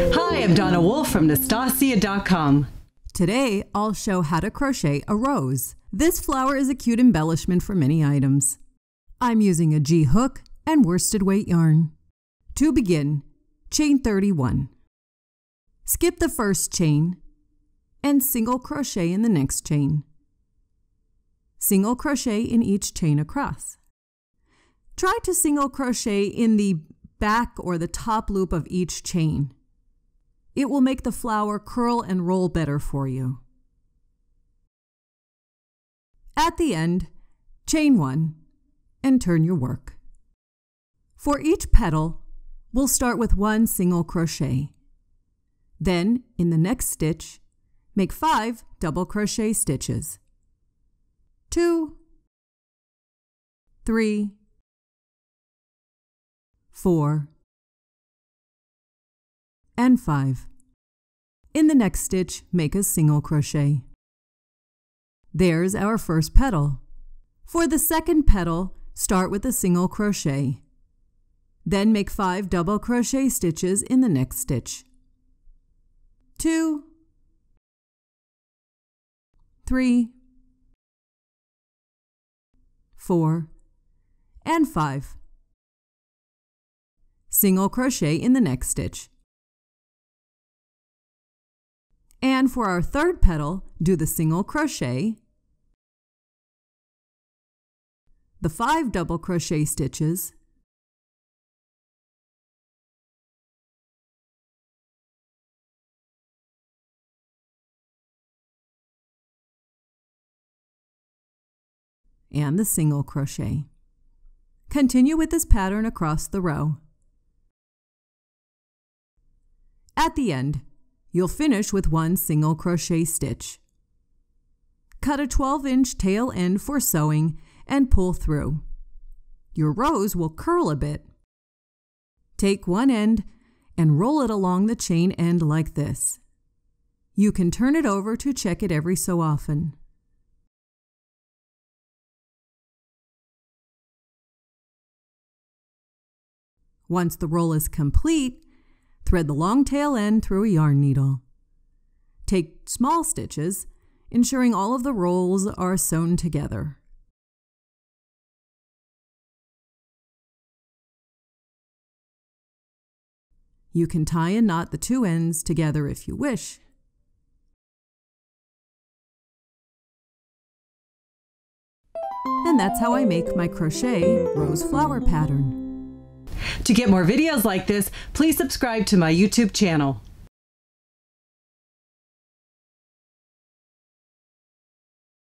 Hi, I'm Donna Wolfe from Naztazia.com. Today, I'll show how to crochet a rose. This flower is a cute embellishment for many items. I'm using a G hook and worsted weight yarn. To begin, chain 31. Skip the first chain and single crochet in the next chain. Single crochet in each chain across. Try to single crochet in the back or the top loop of each chain. It will make the flower curl and roll better for you. At the end, chain 1 and turn your work. For each petal, we'll start with 1 single crochet. Then, in the next stitch, make 5 double crochet stitches. 2, 3, 4, and 5. In the next stitch, make a single crochet. There's our first petal. For the second petal, start with a single crochet. Then make 5 double crochet stitches in the next stitch. 2, 3, 4, and 5. Single crochet in the next stitch. And for our third petal, do the single crochet, the 5 double crochet stitches, and the single crochet. Continue with this pattern across the row. At the end, you'll finish with 1 single crochet stitch. Cut a 12-inch tail end for sewing and pull through. Your rose will curl a bit. Take one end and roll it along the chain end like this. You can turn it over to check it every so often. Once the roll is complete, thread the long tail end through a yarn needle. Take small stitches, ensuring all of the rolls are sewn together. You can tie and knot the 2 ends together if you wish. And that's how I make my crochet rose flower pattern. To get more videos like this, please subscribe to my YouTube channel.